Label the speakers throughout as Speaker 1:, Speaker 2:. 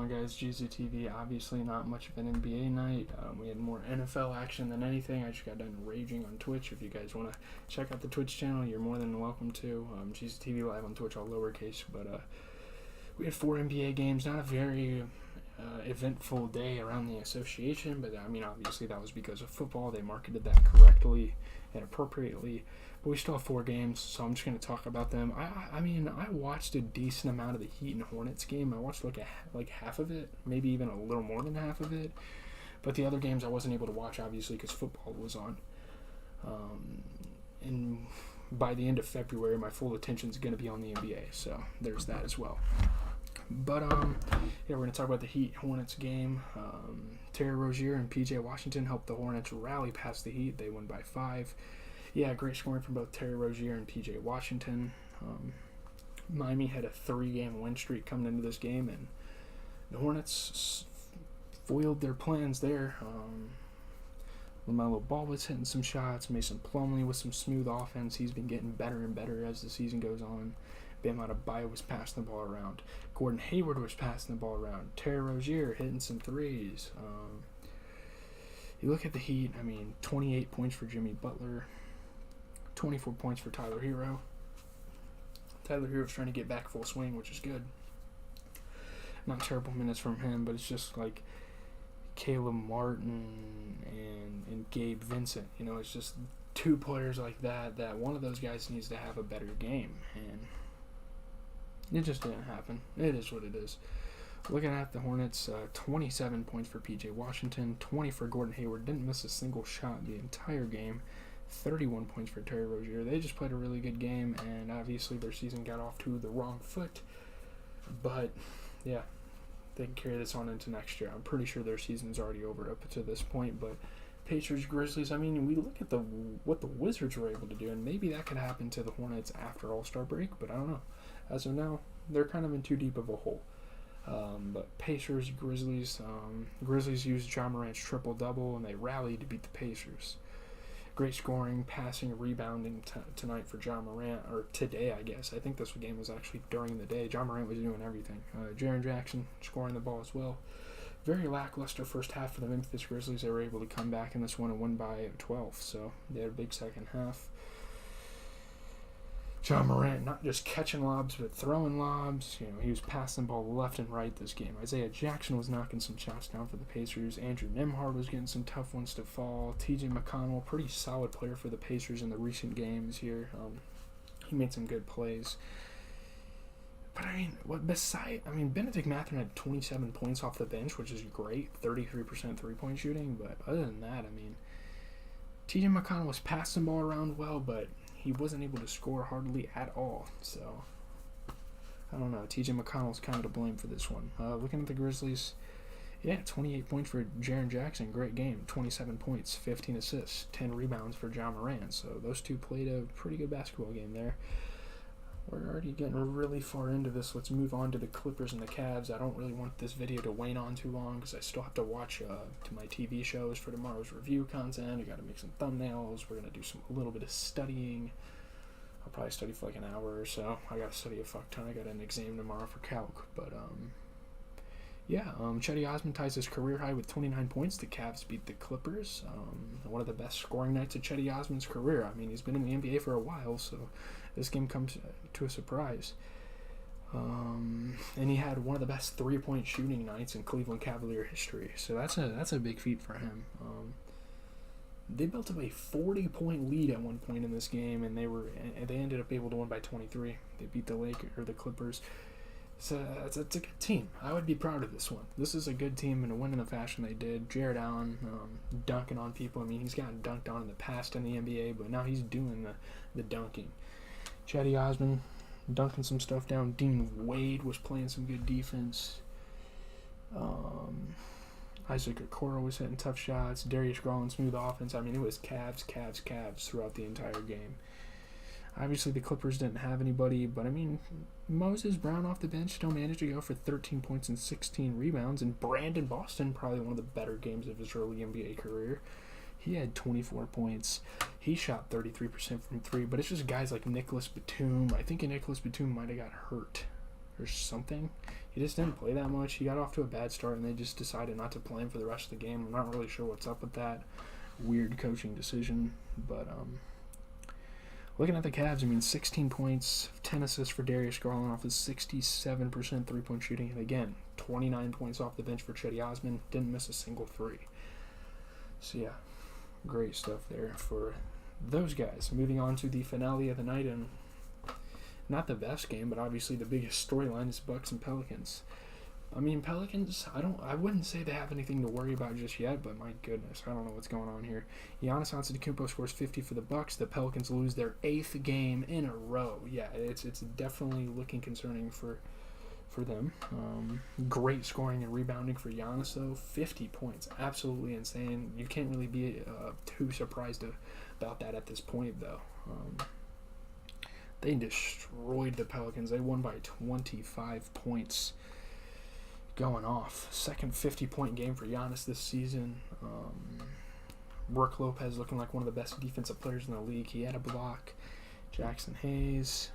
Speaker 1: on, guys? GZTV. Obviously not much of an NBA night. We had more NFL action than anything. I just got done raging on Twitch. If you guys want to check out the Twitch channel, you're more than welcome to. GZTV live on Twitch, all lowercase. But we had 4 NBA games. Not a very eventful day around the association, but I mean, obviously that was because of football. They marketed that correctly and appropriately. But we still have 4 games, so I'm just going to talk about them. I mean, I watched a decent amount of the Heat and Hornets game. I watched like half of it, maybe even a little more than half of it. But the other games I wasn't able to watch, obviously, because football was on. And by the end of February, my full attention is going to be on the NBA, so there's that as well. But, we're going to talk about the Heat-Hornets game. Terry Rozier and P.J. Washington helped the Hornets rally past the Heat. They won by 5. Yeah, great scoring from both Terry Rozier and P.J. Washington. Miami had a 3-game win streak coming into this game, and the Hornets foiled their plans there. LaMelo Ball was hitting some shots. Mason Plumlee with some smooth offense. He's been getting better and better as the season goes on. Bam Adebayo was passing the ball around. Gordon Hayward was passing the ball around. Terry Rozier hitting some threes. You look at the Heat, I mean, 28 points for Jimmy Butler. 24 points for Tyler Hero. Tyler Hero's trying to get back full swing, which is good. Not terrible minutes from him, but it's just like Caleb Martin and Gabe Vincent. You know, it's just 2 players like that one of those guys needs to have a better game. And it just didn't happen. It is what it is. Looking at the Hornets, 27 points for P.J. Washington, 20 for Gordon Hayward. Didn't miss a single shot the entire game. 31 points for Terry Rozier. They just played a really good game, and obviously their season got off to the wrong foot. But, yeah, they can carry this on into next year. I'm pretty sure their season's already over up to this point, but Pacers, Grizzlies, I mean, we look at what the Wizards were able to do, and maybe that could happen to the Hornets after All-Star break, but I don't know. As of now, they're kind of in too deep of a hole. But Pacers, Grizzlies, Grizzlies used Ja Morant's triple-double, and they rallied to beat the Pacers. Great scoring, passing, rebounding tonight for Ja Morant, or today, I guess. I think this game was actually during the day. Ja Morant was doing everything. Jaren Jackson scoring the ball as well. Very lackluster first half for the Memphis Grizzlies. They were able to come back in this one and win by 12, so they had a big second half. Ja Morant not just catching lobs, but throwing lobs. You know, he was passing the ball left and right this game. Isaiah Jackson was knocking some shots down for the Pacers. Andrew Nembhard was getting some tough ones to fall. T.J. McConnell, pretty solid player for the Pacers in the recent games here. He made some good plays. But Benedict Mathurin had 27 points off the bench, which is great. 33% three-point shooting. But other than that, T.J. McConnell was passing the ball around well, but he wasn't able to score hardly at all. So, I don't know. T.J. McConnell's kind of to blame for this one. Looking at the Grizzlies, 28 points for Jaren Jackson. Great game. 27 points, 15 assists, 10 rebounds for Ja Morant. So, those two played a pretty good basketball game there. We're already getting really far into this. Let's move on to the Clippers and the Cavs. I don't really want this video to wane on too long because I still have to watch to my TV shows for tomorrow's review content. I got to make some thumbnails. We're going to do a little bit of studying. I'll probably study for like an hour or so. I got to study a fuck ton. I got an exam tomorrow for calc. But, Cedi Osman ties his career high with 29 points. The Cavs beat the Clippers. One of the best scoring nights of Cedi Osman's career. He's been in the NBA for a while, so this game comes to a surprise. And he had one of the best three-point shooting nights in Cleveland Cavalier history. So that's a big feat for him. They built up a 40-point lead at one point in this game, and they ended up able to win by 23. They beat the Clippers. So it's a good team. I would be proud of this one. This is a good team and a win in the fashion they did. Jared Allen dunking on people. He's gotten dunked on in the past in the NBA, but now he's doing the dunking. Cedi Osman dunking some stuff down. Dean Wade was playing some good defense. Isaac Okoro was hitting tough shots. Darius Garland, smooth offense. It was Cavs throughout the entire game. Obviously, the Clippers didn't have anybody, but Moses Brown off the bench still managed to go for 13 points and 16 rebounds, and Brandon Boston, probably one of the better games of his early NBA career. He had 24 points. He shot 33% from 3, but it's just guys like Nicholas Batum. I think Nicholas Batum might have got hurt or something. He just didn't play that much. He got off to a bad start, and they just decided not to play him for the rest of the game. I'm not really sure what's up with that weird coaching decision. But looking at the Cavs, I mean, 16 points, 10 assists for Darius Garland off his 67% three-point shooting. And again, 29 points off the bench for Cedi Osman. Didn't miss a single three. So, yeah, great stuff there for those guys. Moving on to the finale of the night, and not the best game, but obviously the biggest storyline is Bucks and Pelicans. I mean, Pelicans, I wouldn't say they have anything to worry about just yet, but my goodness, I don't know what's going on here. Giannis Antetokounmpo scores 50 for the Bucks. The Pelicans lose their 8th game in a row. Yeah, it's definitely looking concerning for them. Great scoring and rebounding for Giannis, though. 50 points, absolutely insane. You can't really be too surprised about that at this point, though. They destroyed the Pelicans. They won by 25 points going off. Second 50-point game for Giannis this season. Brook Lopez looking like one of the best defensive players in the league. He had a block. Jackson Hayes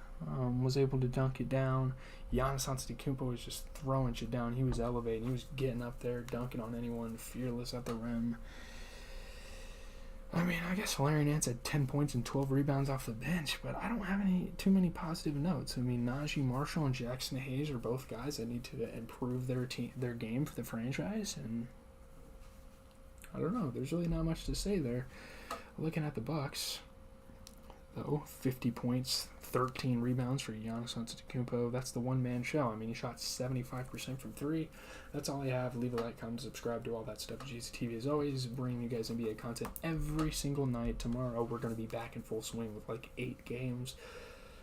Speaker 1: was able to dunk it down. Giannis Antetokounmpo was just throwing shit down. He was elevating. He was getting up there, dunking on anyone, fearless at the rim. I mean, I guess Larry Nance had 10 points and 12 rebounds off the bench, but I don't have too many positive notes. I mean, Najee Marshall and Jackson Hayes are both guys that need to improve their game for the franchise, and I don't know. There's really not much to say there. Looking at the Bucks, though, 50 points, 13 rebounds for Giannis Antetokounmpo. That's the one-man show. I mean, he shot 75% from three. That's all I have. Leave a like, comment, subscribe, do all that stuff. GCTV, as always, bringing you guys NBA content every single night. Tomorrow, we're going to be back in full swing with like 8 games.